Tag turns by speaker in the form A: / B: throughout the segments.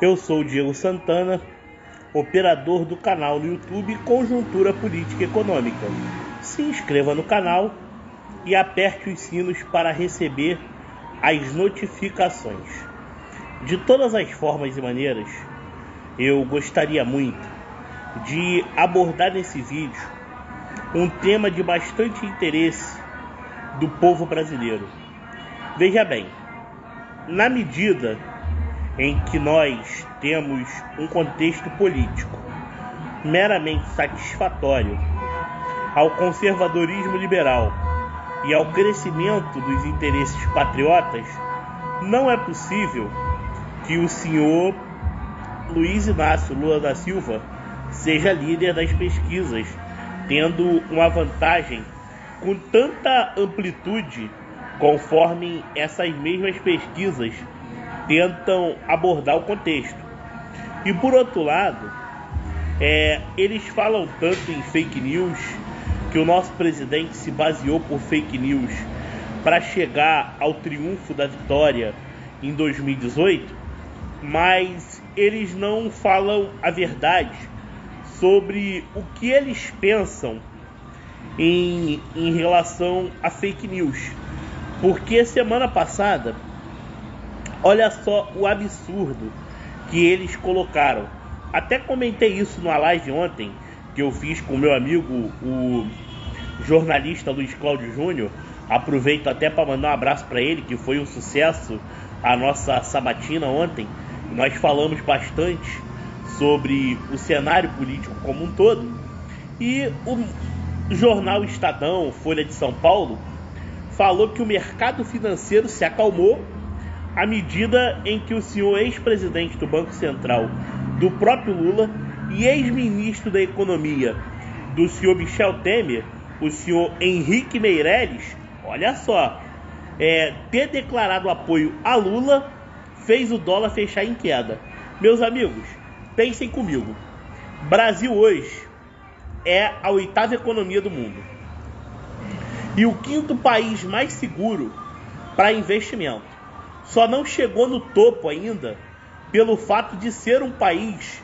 A: Eu sou o Diego Santana, operador do canal no YouTube Conjuntura Política e Econômica. Se inscreva no canal e aperte os sinos para receber as notificações. De todas as formas e maneiras, eu gostaria muito de abordar nesse vídeo um tema de bastante interesse do povo brasileiro. Veja bem, na medida em que nós temos um contexto político meramente satisfatório ao conservadorismo liberal e ao crescimento dos interesses patriotas, não é possível que o senhor Luiz Inácio Lula da Silva seja líder das pesquisas, tendo uma vantagem com tanta amplitude conforme essas mesmas pesquisas tentam abordar o contexto. E por outro lado, eles falam tanto em fake news, que o nosso presidente se baseou por fake news para chegar ao triunfo da vitória em 2018, mas eles não falam a verdade sobre o que eles pensam em relação a fake news. Porque semana passada, olha só o absurdo que eles colocaram. Até comentei isso numa live ontem, que eu fiz com o meu amigo, o jornalista Luiz Cláudio Júnior. Aproveito até para mandar um abraço para ele, que foi um sucesso a nossa sabatina ontem. Nós falamos bastante sobre o cenário político como um todo. E o jornal Estadão, Folha de São Paulo, falou que o mercado financeiro se acalmou à medida em que o senhor ex-presidente do Banco Central, do próprio Lula, e ex-ministro da Economia, do senhor Michel Temer, o senhor Henrique Meirelles, olha só, ter declarado apoio a Lula, fez o dólar fechar em queda. Meus amigos, pensem comigo. Brasil hoje é a 8ª economia do mundo e o 5º país mais seguro para investimento. Só não chegou no topo ainda pelo fato de ser um país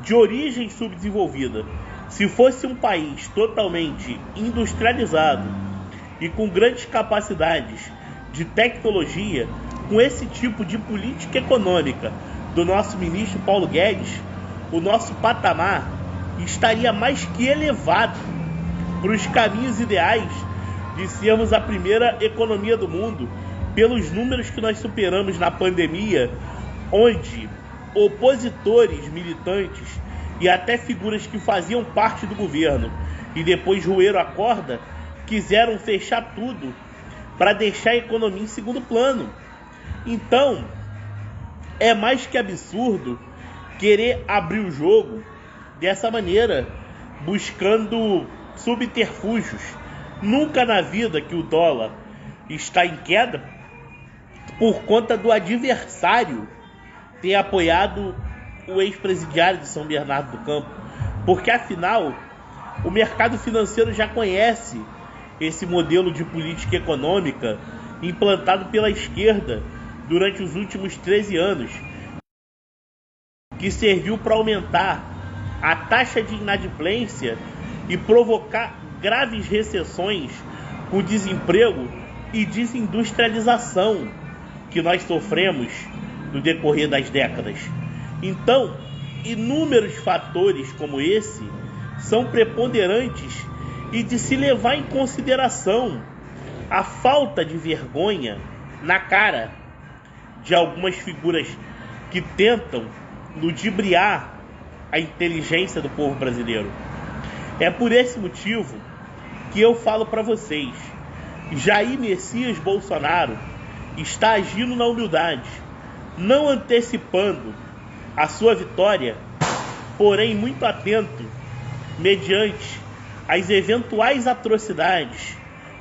A: de origem subdesenvolvida. Se fosse um país totalmente industrializado e com grandes capacidades de tecnologia, com esse tipo de política econômica do nosso ministro Paulo Guedes, o nosso patamar estaria mais que elevado para os caminhos ideais de sermos a primeira economia do mundo, pelos números que nós superamos na pandemia, onde opositores militantes e até figuras que faziam parte do governo e depois roeram a corda, quiseram fechar tudo para deixar a economia em segundo plano. Então, é mais que absurdo querer abrir o jogo dessa maneira, buscando subterfúgios. Nunca na vida que o dólar está em queda por conta do adversário ter apoiado o ex-presidiário de São Bernardo do Campo, porque afinal o mercado financeiro já conhece esse modelo de política econômica implantado pela esquerda durante os últimos 13 anos, que serviu para aumentar a taxa de inadimplência e provocar graves recessões com desemprego e desindustrialização que nós sofremos no decorrer das décadas. Então, inúmeros fatores como esse são preponderantes e de se levar em consideração a falta de vergonha na cara de algumas figuras que tentam ludibriar a inteligência do povo brasileiro. É por esse motivo que eu falo para vocês: Jair Messias Bolsonaro está agindo na humildade, não antecipando a sua vitória, porém muito atento mediante as eventuais atrocidades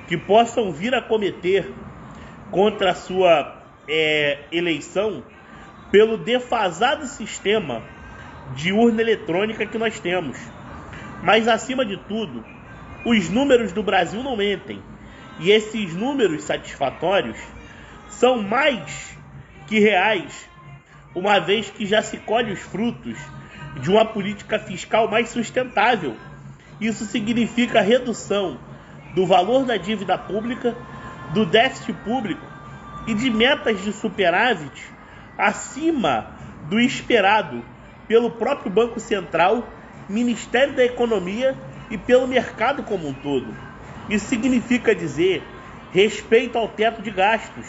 A: que possam vir a cometer contra a sua eleição pelo defasado sistema de urna eletrônica que nós temos. Mas, acima de tudo, os números do Brasil não mentem. E esses números satisfatórios são mais que reais uma vez que já se colhe os frutos de uma política fiscal mais sustentável. Isso significa redução do valor da dívida pública, do déficit público e de metas de superávit acima do esperado pelo próprio Banco Central, Ministério da Economia e pelo mercado como um todo. Isso significa dizer respeito ao teto de gastos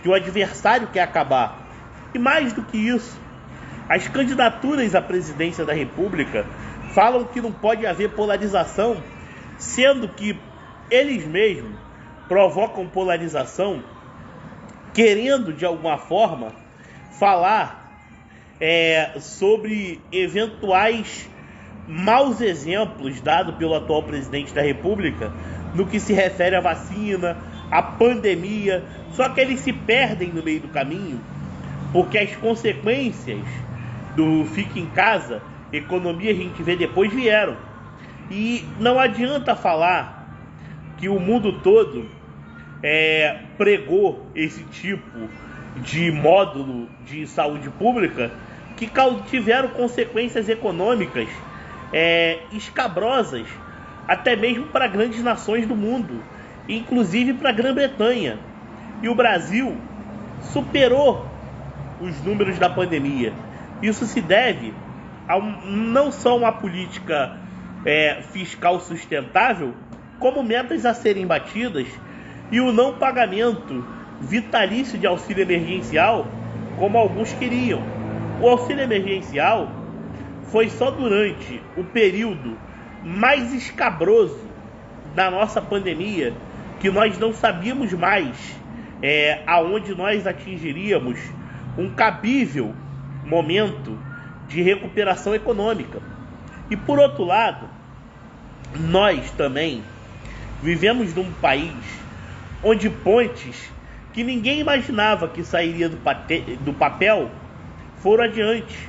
A: que o adversário quer acabar. E mais do que isso, as candidaturas à presidência da República falam que não pode haver polarização, sendo que eles mesmos provocam polarização, querendo de alguma forma falar sobre eventuais maus exemplos dados pelo atual presidente da República no que se refere à vacina, à pandemia. Só que eles se perdem no meio do caminho, porque as consequências do fique em casa, economia a gente vê depois, vieram. E não adianta falar que o mundo todo pregou esse tipo de módulo de saúde pública que tiveram consequências econômicas escabrosas, até mesmo para grandes nações do mundo, inclusive para a Grã-Bretanha. E o Brasil superou os números da pandemia. Isso se deve a não só uma política fiscal sustentável, como metas a serem batidas e o não pagamento vitalício de auxílio emergencial, como alguns queriam. O auxílio emergencial foi só durante o período mais escabroso da nossa pandemia que nós não sabíamos mais aonde nós atingiríamos um cabível momento de recuperação econômica. E por outro lado, nós também vivemos num país onde pontes que ninguém imaginava que sairia do papel foram adiante.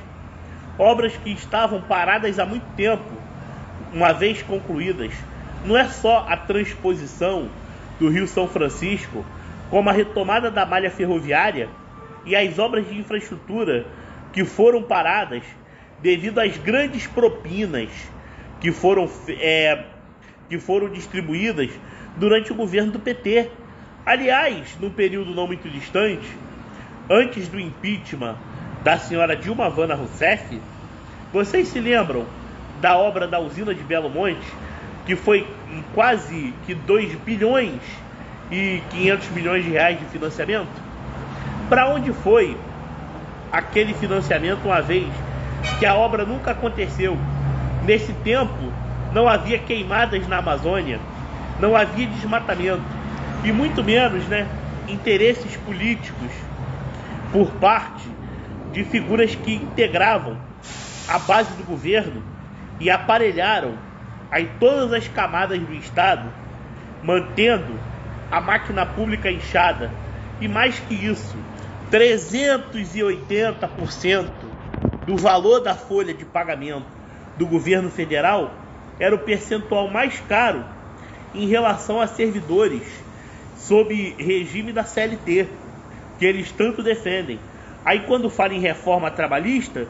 A: Obras que estavam paradas há muito tempo, uma vez concluídas. Não é só a transposição do Rio São Francisco, como a retomada da malha ferroviária e as obras de infraestrutura que foram paradas devido às grandes propinas que foram distribuídas durante o governo do PT. Aliás, num período não muito distante, antes do impeachment da senhora Dilma Vana Rousseff, vocês se lembram da obra da usina de Belo Monte, que foi quase que 2 bilhões e 500 milhões de reais de financiamento? Para onde foi aquele financiamento, uma vez que a obra nunca aconteceu? Nesse tempo, não havia queimadas na Amazônia, não havia desmatamento, e muito menos interesses políticos por parte de figuras que integravam a base do governo e aparelharam aí todas as camadas do Estado, mantendo a máquina pública inchada. E mais que isso, 380% do valor da folha de pagamento do governo federal era o percentual mais caro em relação a servidores sob regime da CLT, que eles tanto defendem. Aí quando falam em reforma trabalhista,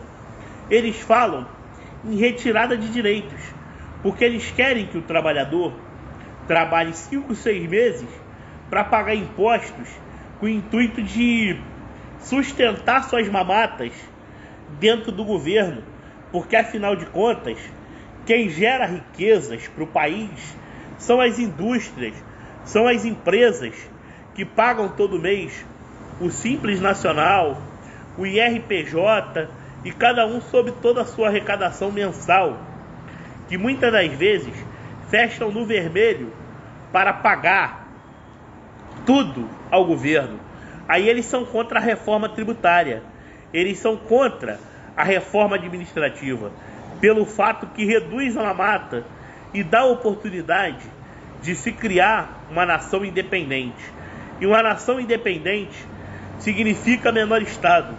A: eles falam em retirada de direitos, porque eles querem que o trabalhador trabalhe 5, 6 meses para pagar impostos com o intuito de sustentar suas mamatas dentro do governo, porque afinal de contas, quem gera riquezas para o país são as indústrias, são as empresas que pagam todo mês o Simples Nacional, o IRPJ, e cada um sob toda a sua arrecadação mensal, que muitas das vezes fecham no vermelho para pagar tudo ao governo. Aí eles são contra a reforma tributária, eles são contra a reforma administrativa, pelo fato que reduz a mamata e dá oportunidade de se criar uma nação independente. E uma nação independente significa menor Estado,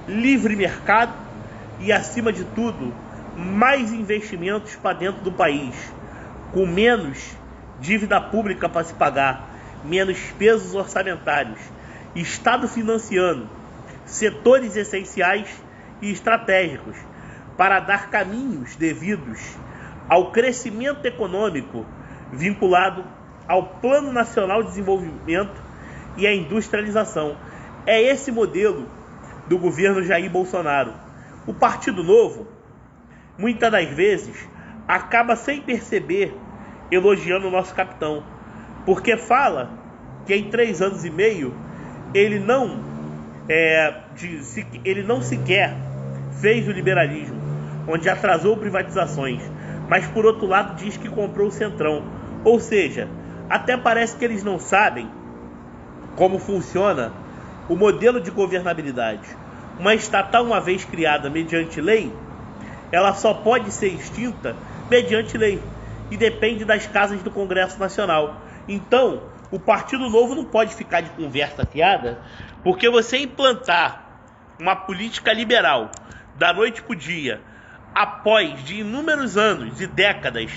A: livre mercado e, acima de tudo, mais investimentos para dentro do país, com menos dívida pública para se pagar, menos pesos orçamentários, Estado financiando setores essenciais e estratégicos para dar caminhos devidos ao crescimento econômico vinculado ao Plano Nacional de Desenvolvimento e à industrialização. É esse modelo do governo Jair Bolsonaro. O Partido Novo, muitas das vezes, acaba sem perceber elogiando o nosso capitão, porque fala que em 3 anos e meio ele não sequer fez o liberalismo, onde atrasou privatizações, mas por outro lado diz que comprou o Centrão. Ou seja, até parece que eles não sabem como funciona o modelo de governabilidade. Uma estatal, uma vez criada mediante lei, ela só pode ser extinta mediante lei e depende das casas do Congresso Nacional. Então, o Partido Novo não pode ficar de conversa fiada, porque você implantar uma política liberal da noite para o dia, após de inúmeros anos e décadas,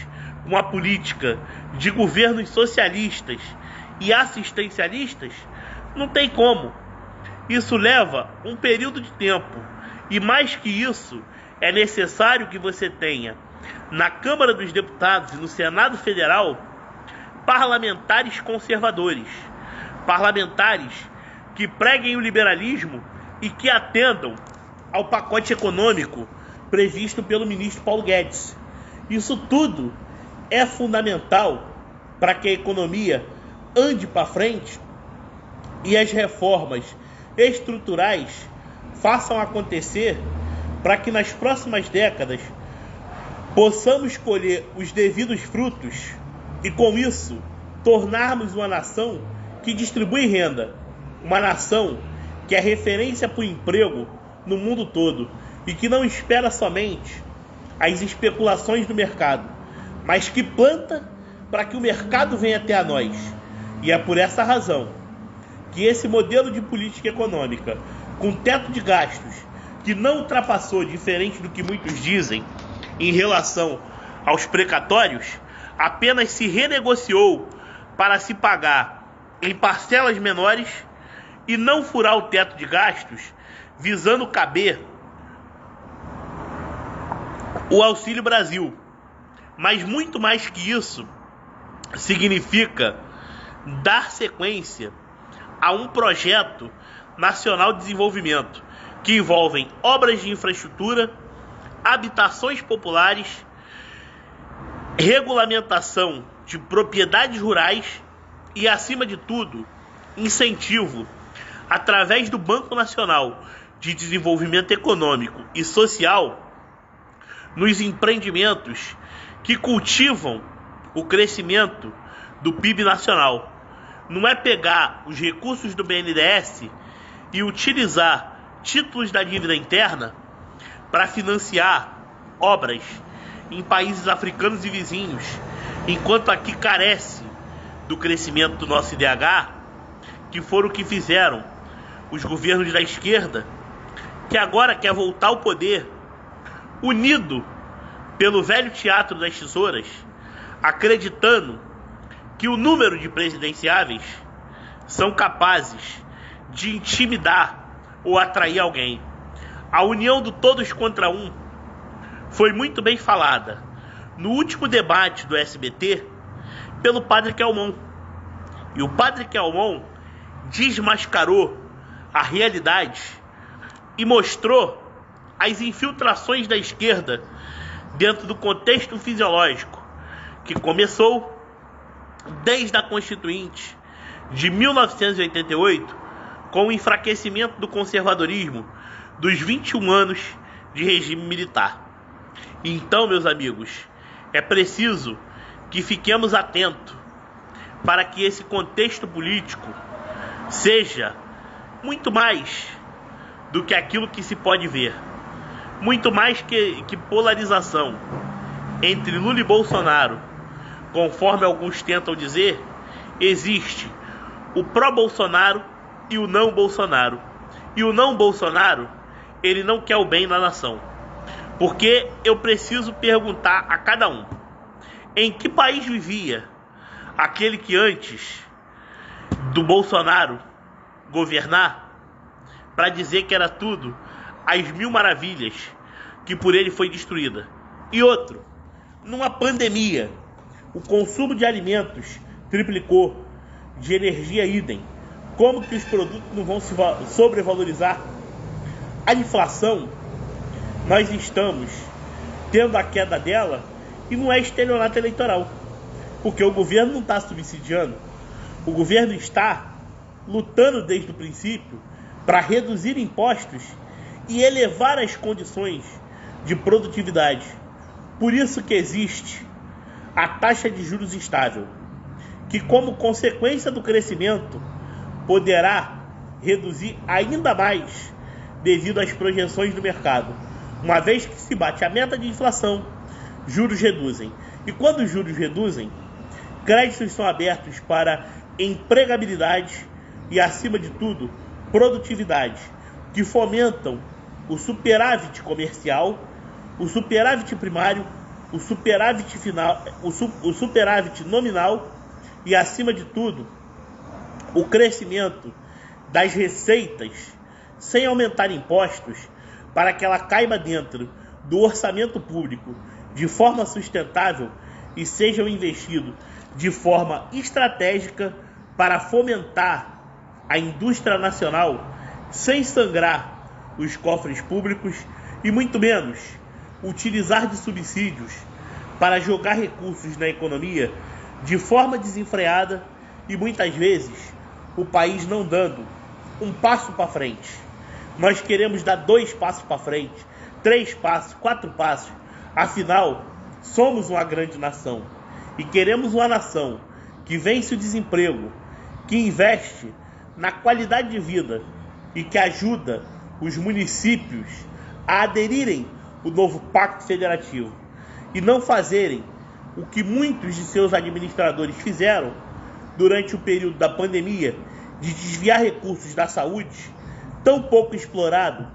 A: uma política de governos socialistas e assistencialistas, não tem como. Isso leva um período de tempo, e mais que isso, é necessário que você tenha na Câmara dos Deputados e no Senado Federal parlamentares conservadores, parlamentares que preguem o liberalismo e que atendam ao pacote econômico previsto pelo ministro Paulo Guedes. Isso tudo é fundamental para que a economia ande para frente e as reformas estruturais façam acontecer, para que nas próximas décadas possamos colher os devidos frutos e, com isso, tornarmos uma nação que distribui renda, uma nação que é referência para o emprego no mundo todo e que não espera somente as especulações do mercado, mas que planta para que o mercado venha até a nós. E é por essa razão que esse modelo de política econômica, com teto de gastos que não ultrapassou, diferente do que muitos dizem, em relação aos precatórios, apenas se renegociou para se pagar em parcelas menores e não furar o teto de gastos, visando caber o Auxílio Brasil. Mas muito mais que isso, significa dar sequência a um projeto nacional de desenvolvimento que envolvem obras de infraestrutura, habitações populares, regulamentação de propriedades rurais e, acima de tudo, incentivo através do Banco Nacional de Desenvolvimento Econômico e Social nos empreendimentos que cultivam o crescimento do PIB nacional. Não é pegar os recursos do BNDES e utilizar títulos da dívida interna para financiar obras em países africanos e vizinhos, enquanto aqui carece do crescimento do nosso IDH, que foram o que fizeram os governos da esquerda, que agora quer voltar ao poder, unido pelo velho teatro das tesouras, acreditando que o número de presidenciáveis são capazes de intimidar ou atrair alguém. A união do todos contra um foi muito bem falada no último debate do SBT pelo Padre Kelmon. E o Padre Kelmon desmascarou a realidade e mostrou as infiltrações da esquerda dentro do contexto fisiológico que começou desde a Constituinte de 1988, com o enfraquecimento do conservadorismo dos 21 anos de regime militar. Então, meus amigos, é preciso que fiquemos atentos para que esse contexto político seja muito mais do que aquilo que se pode ver, muito mais que polarização entre Lula e Bolsonaro, conforme alguns tentam dizer. Existe o pró-Bolsonaro e o não Bolsonaro. E o não Bolsonaro, ele não quer o bem da nação. Porque eu preciso perguntar a cada um: em que país vivia aquele que antes do Bolsonaro governar para dizer que era tudo as mil maravilhas que por ele foi destruída. E outro, numa pandemia, o consumo de alimentos triplicou, de energia idem. Como que os produtos não vão se sobrevalorizar? A inflação, nós estamos tendo a queda dela e não é estelionato eleitoral, porque o governo não está subsidiando, o governo está lutando desde o princípio para reduzir impostos e elevar as condições de produtividade. Por isso que existe a taxa de juros estável, que como consequência do crescimento poderá reduzir ainda mais devido às projeções do mercado. Uma vez que se bate a meta de inflação, juros reduzem. E quando os juros reduzem, créditos são abertos para empregabilidade e, acima de tudo, produtividade, que fomentam o superávit comercial, o superávit primário, o superávit final, o superávit nominal e, acima de tudo, o crescimento das receitas sem aumentar impostos para que ela caiba dentro do orçamento público de forma sustentável e sejam investidos de forma estratégica para fomentar a indústria nacional sem sangrar os cofres públicos e muito menos utilizar de subsídios para jogar recursos na economia de forma desenfreada e muitas vezes o país não dando um passo para frente. Nós queremos dar 2 passos para frente, 3 passos, 4 passos. Afinal, somos uma grande nação e queremos uma nação que vence o desemprego, que investe na qualidade de vida e que ajuda os municípios a aderirem ao novo Pacto Federativo e não fazerem o que muitos de seus administradores fizeram durante o período da pandemia, de desviar recursos da saúde, tão pouco explorado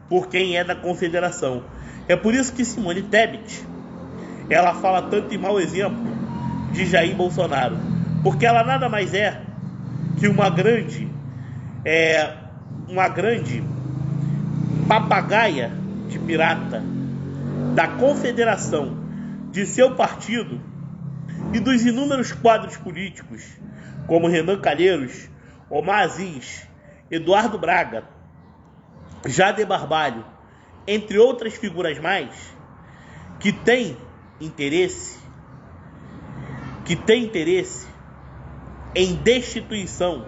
A: por quem é da confederação. É por isso que Simone Tebet, ela fala tanto em mau exemplo de Jair Bolsonaro, porque ela nada mais é que uma grande papagaia de pirata da confederação, de seu partido e dos inúmeros quadros políticos, como Renan Calheiros, Omar Aziz, Eduardo Braga, Jader Barbalho, entre outras figuras mais, que tem interesse em destituição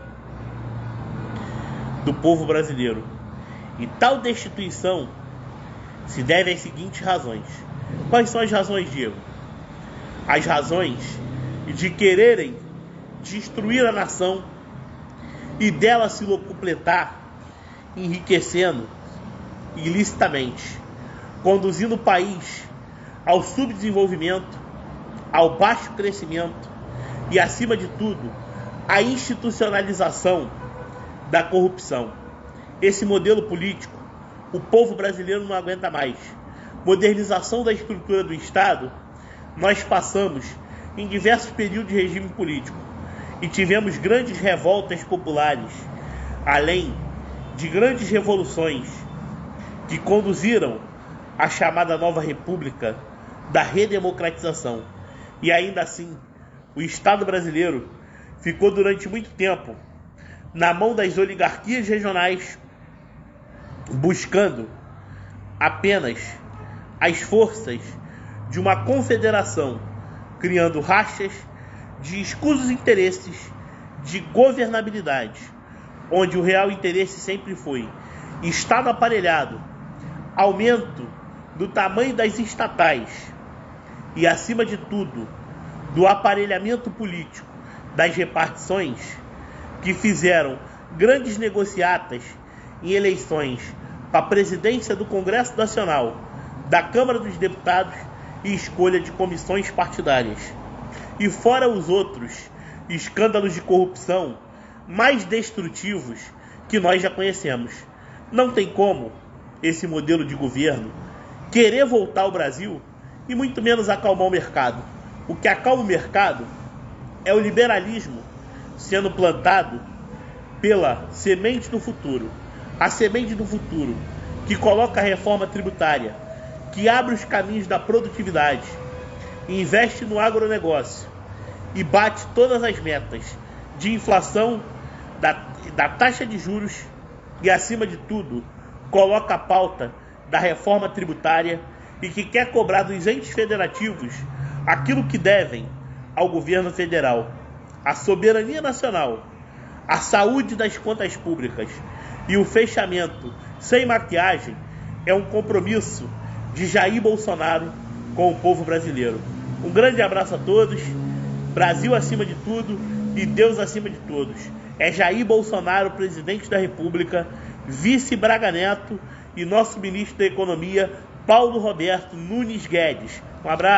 A: do povo brasileiro. E tal destituição se deve às seguintes razões. Quais são as razões, Diego? As razões de quererem destruir a nação e dela se locupletar, enriquecendo ilicitamente, conduzindo o país ao subdesenvolvimento, ao baixo crescimento e, acima de tudo, à institucionalização da corrupção. Esse modelo político, o povo brasileiro não aguenta mais. Modernização da estrutura do Estado, nós passamos em diversos períodos de regime político e tivemos grandes revoltas populares, além de grandes revoluções que conduziram à chamada Nova República da redemocratização. E ainda assim, o Estado brasileiro ficou durante muito tempo na mão das oligarquias regionais, buscando apenas as forças de uma confederação, criando rachas de escusos interesses de governabilidade, onde o real interesse sempre foi Estado aparelhado, aumento do tamanho das estatais e, acima de tudo, do aparelhamento político das repartições, que fizeram grandes negociatas em eleições para a presidência do Congresso Nacional, da Câmara dos Deputados e escolha de comissões partidárias. E fora os outros escândalos de corrupção mais destrutivos que nós já conhecemos. Não tem como esse modelo de governo querer voltar ao Brasil e muito menos acalmar o mercado. O que acalma o mercado é o liberalismo sendo plantado pela semente do futuro, a semente do futuro, que coloca a reforma tributária, que abre os caminhos da produtividade, investe no agronegócio e bate todas as metas de inflação, da taxa de juros e, acima de tudo, coloca a pauta da reforma tributária e que quer cobrar dos entes federativos aquilo que devem ao governo federal: a soberania nacional, a saúde das contas públicas e o fechamento sem maquiagem, é um compromisso de Jair Bolsonaro com o povo brasileiro. Um grande abraço a todos, Brasil acima de tudo e Deus acima de todos. É Jair Bolsonaro, presidente da República, vice Braga Neto e nosso ministro da Economia, Paulo Roberto Nunes Guedes. Um abraço.